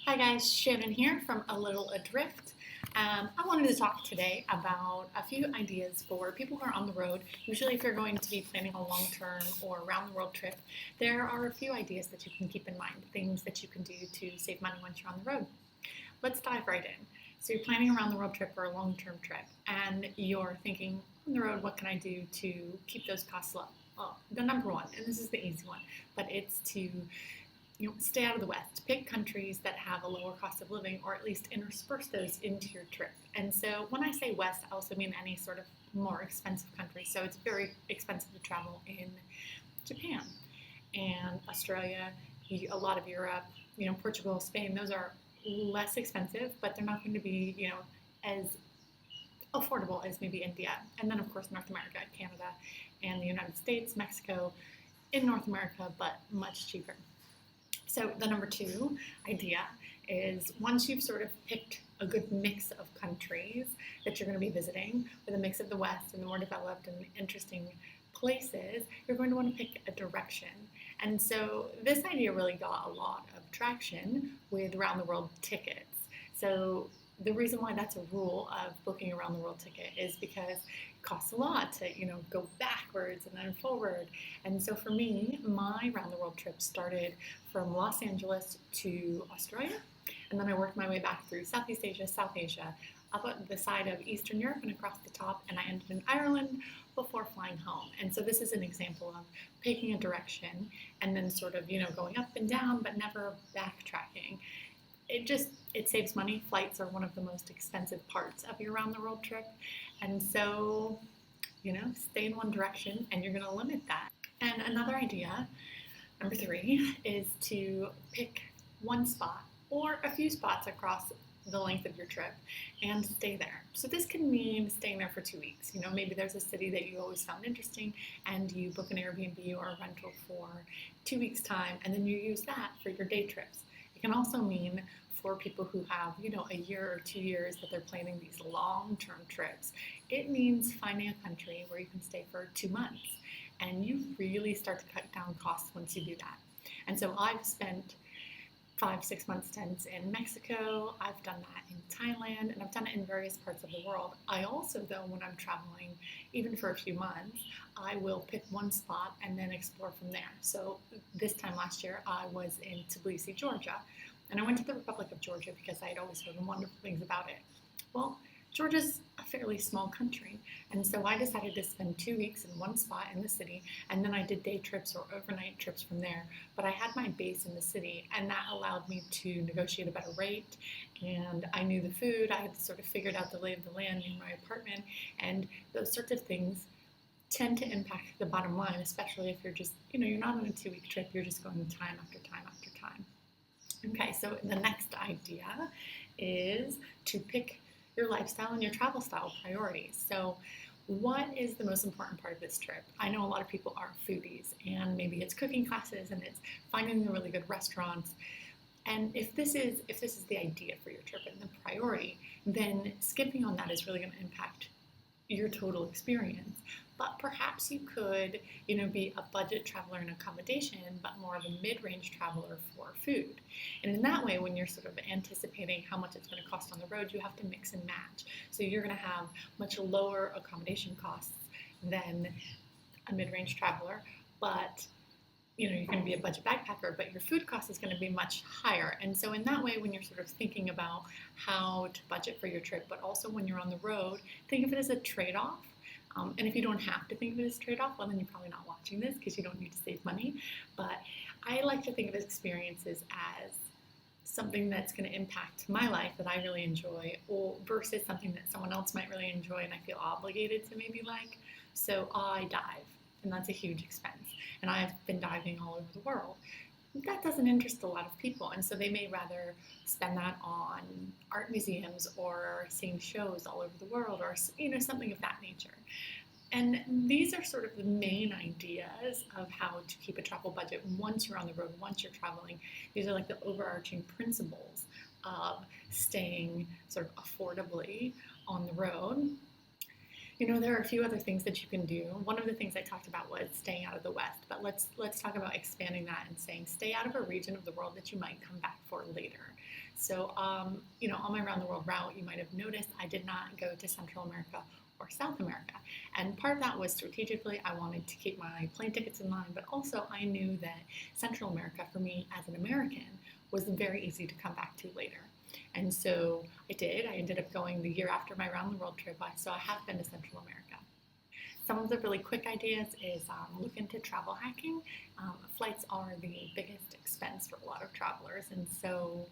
Hi guys, Shannon here from A Little Adrift. I wanted to talk today about a few ideas for people who are on the road. Usually, if you're going to be planning a long term or round the world trip, there are a few ideas that you can keep in mind, things that you can do to save money once you're on the road. Let's dive right in. So, you're planning a round the world trip or a long term trip, and you're thinking, on the road, what can I do to keep those costs low? Well, the number one, and this is the easy one, but it's to stay out of the West. Pick countries that have a lower cost of living, or at least intersperse those into your trip. And so, when I say West, I also mean any sort of more expensive country. So, it's very expensive to travel in Japan and Australia, a lot of Europe, Portugal, Spain. Those are less expensive, but they're not going to be, as affordable as maybe India. And then, of course, North America, Canada, and the United States, Mexico in North America, but much cheaper. So the number two idea is once you've sort of picked a good mix of countries that you're going to be visiting, with a mix of the West and the more developed and interesting places, you're going to want to pick a direction. And so this idea really got a lot of traction with round the world tickets. So the reason why that's a rule of booking a round the world ticket is because it costs a lot to go backwards and then forward. And so for me, my round the world trip started from Los Angeles to Australia, and then I worked my way back through Southeast Asia, South Asia, up at the side of Eastern Europe and across the top, and I ended in Ireland before flying home. And so this is an example of picking a direction and then sort of going up and down but never backtracking. It saves money. Flights are one of the most expensive parts of your around the world trip, and so stay in one direction and you're going to limit that. And another idea, number three, is to pick one spot or a few spots across the length of your trip and stay there. So this can mean staying there for 2 weeks. Maybe there's a city that you always found interesting and you book an Airbnb or a rental for 2 weeks time, and then you use that for your day trips. It can also mean for people who have, a year or 2 years that they're planning these long-term trips, it means finding a country where you can stay for 2 months. And you really start to cut down costs once you do that. And so I've spent 5, 6 months stints in Mexico. I've done that in Thailand, and I've done it in various parts of the world. I also, though, when I'm traveling, even for a few months, I will pick one spot and then explore from there. So this time last year, I was in Tbilisi, Georgia, and I went to the Republic of Georgia because I had always heard wonderful things about it. Well, Georgia's a fairly small country, and so I decided to spend 2 weeks in one spot in the city, and then I did day trips or overnight trips from there. But I had my base in the city, and that allowed me to negotiate a better rate, and I knew the food. I had sort of figured out the lay of the land in my apartment, and those sorts of things tend to impact the bottom line, especially if you're just, you're not on a 2 week trip, you're just going time after time after time. Okay, so the next idea is to pick your lifestyle and your travel style priorities. So, what is the most important part of this trip? I know a lot of people are foodies, and maybe it's cooking classes and it's finding the really good restaurants. And if this is the idea for your trip and the priority, then skipping on that is really going to impact your total experience. But perhaps you could, be a budget traveler in accommodation, but more of a mid-range traveler for food. And in that way, when you're sort of anticipating how much it's going to cost on the road, you have to mix and match. So you're going to have much lower accommodation costs than a mid-range traveler, but you're going to be a budget backpacker, but your food cost is going to be much higher. And so in that way, when you're sort of thinking about how to budget for your trip, but also when you're on the road, think of it as a trade-off. And if you don't have to think of it as a trade-off, well, then you're probably not watching this because you don't need to save money. But I like to think of experiences as something that's going to impact my life that I really enjoy, or versus something that someone else might really enjoy and I feel obligated to maybe like. So I dive, and that's a huge expense. And I've been diving all over the world. That doesn't interest a lot of people, and so they may rather spend that on art museums or seeing shows all over the world, or something of that nature. And these are sort of the main ideas of how to keep a travel budget once you're on the road, once you're traveling. These are like the overarching principles of staying sort of affordably on the road. There are a few other things that you can do. One of the things I talked about was staying out of the West, but let's talk about expanding that and saying stay out of a region of the world that you might come back for later. So, on my around the world route, you might have noticed I did not go to Central America or South America, and part of that was strategically I wanted to keep my plane tickets in line, but also I knew that Central America for me as an American was very easy to come back to later. And so I did. I ended up going the year after my round the world trip. So I have been to Central America. Some of the really quick ideas is look into travel hacking. Flights are the biggest expense for a lot of travelers, and so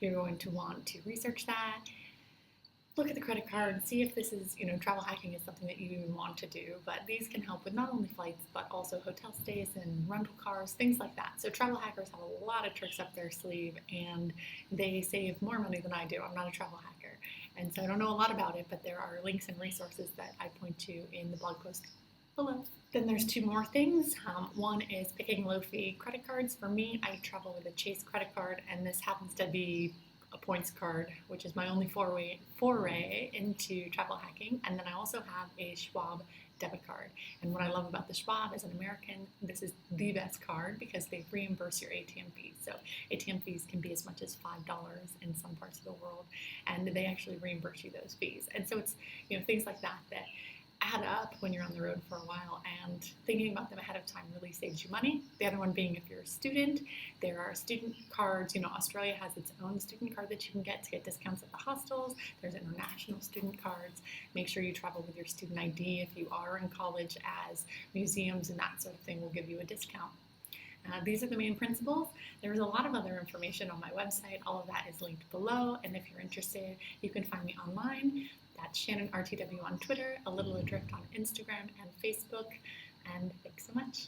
you're going to want to research that. Look at the credit card, see if this is, travel hacking is something that you even want to do. But these can help with not only flights, but also hotel stays and rental cars, things like that. So travel hackers have a lot of tricks up their sleeve, and they save more money than I do. I'm not a travel hacker, and so I don't know a lot about it, but there are links and resources that I point to in the blog post below. Then there's two more things. One is picking low-fee credit cards. For me, I travel with a Chase credit card, and this happens to be a points card, which is my only foray into travel hacking. And then I also have a Schwab debit card. And what I love about the Schwab as an American, this is the best card because they reimburse your ATM fees. So ATM fees can be as much as $5 in some parts of the world, and they actually reimburse you those fees. And so it's things like that that add up when you're on the road for a while, and thinking about them ahead of time really saves you money. The other one being if you're a student, there are student cards. Australia has its own student card that you can get to get discounts at the hostels. There's international student cards. Make sure you travel with your student ID if you are in college, as museums and that sort of thing will give you a discount. These are the main principles. There's a lot of other information on my website. All of that is linked below, and if you're interested, you can find me online. That's Shannon RTW on Twitter, A Little Adrift on Instagram and Facebook, and thanks so much.